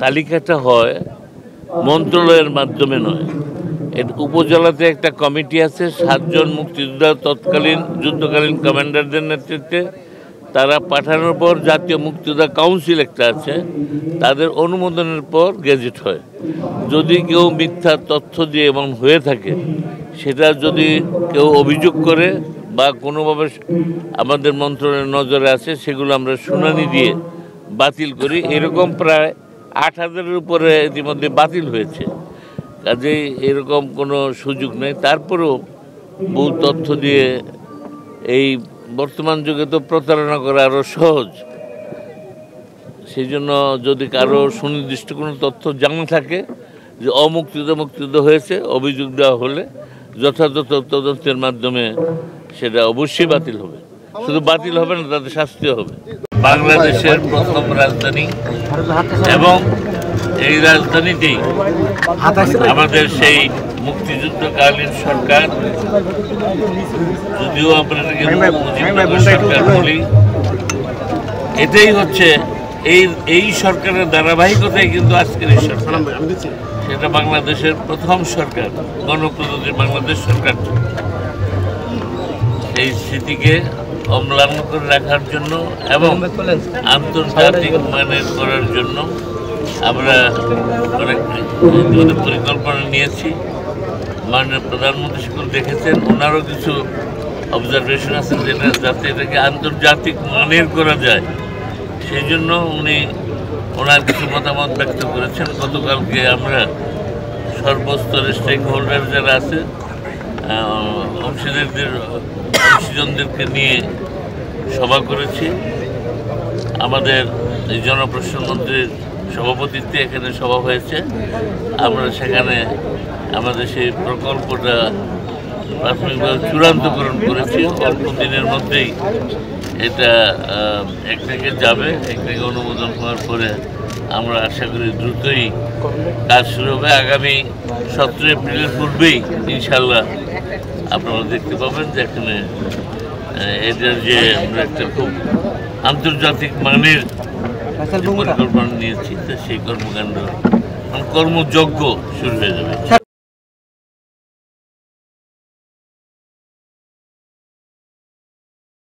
তালিকাটা হয় মন্ত্রণালয়ের মাধ্যমে নয়, উপজেলাতে একটা কমিটি আছে 7 জন মুক্তিযোদ্ধা তৎকালীন যুদ্ধকালীন কমান্ডারদের নেতৃত্বে, তারা পাঠানোর পর জাতীয় মুক্তিযোদ্ধা কাউন্সিল একটা আছে, তাদের অনুমোদনের পর গেজেট হয়। যদি কেউ মিথ্যা তথ্য দিয়ে এমন হয়ে থাকে, সেটা যদি কেউ অভিযোগ করে বা কোনোভাবে আমাদের মন্ত্রণালয়ের নজরে আছে, সেগুলো আমরা শুনানি দিয়ে বাতিল করি। এরকম প্রায় 8,000-এর উপরে ইতিমধ্যে বাতিল হয়েছে। কাজেই এরকম কোনো সুযোগ নেই। তারপরেও বহু তথ্য দিয়ে এই বর্তমান যুগে তো প্রতারণা করা আরও সহজ। সেই জন্য যদি কারো সুনির্দিষ্ট কোনো তথ্য জানা থাকে যে মুক্তিযুদ্ধ হয়েছে, অভিযোগ দেওয়া হলে যথাযথ তদন্তের মাধ্যমে সেটা অবশ্যই বাতিল হবে। শুধু বাতিল হবে না, তাদের শাস্তিও হবে। বাংলাদেশের প্রথম রাজধানী এবং এই রাজধানীতেই আমাদের সেই মুক্তিযুদ্ধকালীন সরকার, যদিও আমরা মুজিবনগর সরকার বলি, এটাই হচ্ছে এই সরকারের ধারাবাহিকতাই কিন্তু আজকের এই সরকার। সেটা বাংলাদেশের প্রথম সরকার, গণপ্রজাতন্ত্রী বাংলাদেশ সরকার। এই স্মৃতিকে অম্লান করে রাখার জন্য এবং আন্তর্জাতিক মানের করার জন্য আমরা অনেক পরিকল্পনা নিয়েছি। মাননীয় প্রধানমন্ত্রী সেগুলো দেখেছেন, ওনারও কিছু অবজারভেশন আছে যেটা যাতে এটাকে আন্তর্জাতিক মানের করা যায়, সেই জন্য উনি ওনার কিছু মতামত ব্যক্ত করেছেন। গতকালকে আমরা সর্বস্তরের স্টেক হোল্ডার যারা আছে, অংশীজনদেরকে নিয়ে সভা করেছি। আমাদের এই জনপ্রশাসন মন্ত্রীর সভাপতিত্বে এখানে সভা হয়েছে। আমরা সেখানে আমাদের সেই প্রকল্পটা প্রাথমিকভাবে চূড়ান্তকরণ করেছি। অল্প দিনের মধ্যেই এটা একদিকে যাবে, একদিকে অনুমোদন হওয়ার পরে আমরা আশা করি দ্রুতই কাজ শুরু হবে। আগামী 17 এপ্রিলের পূর্বেই ইনশাল্লাহ আপনারা দেখতে পাবেন যে এখানে এটার যে আমরা একটা খুব আন্তর্জাতিক মানের পরিকল্পনা নিয়েছি, সেই কর্মকাণ্ড কর্মযজ্ঞ শুরু হয়ে যাবে।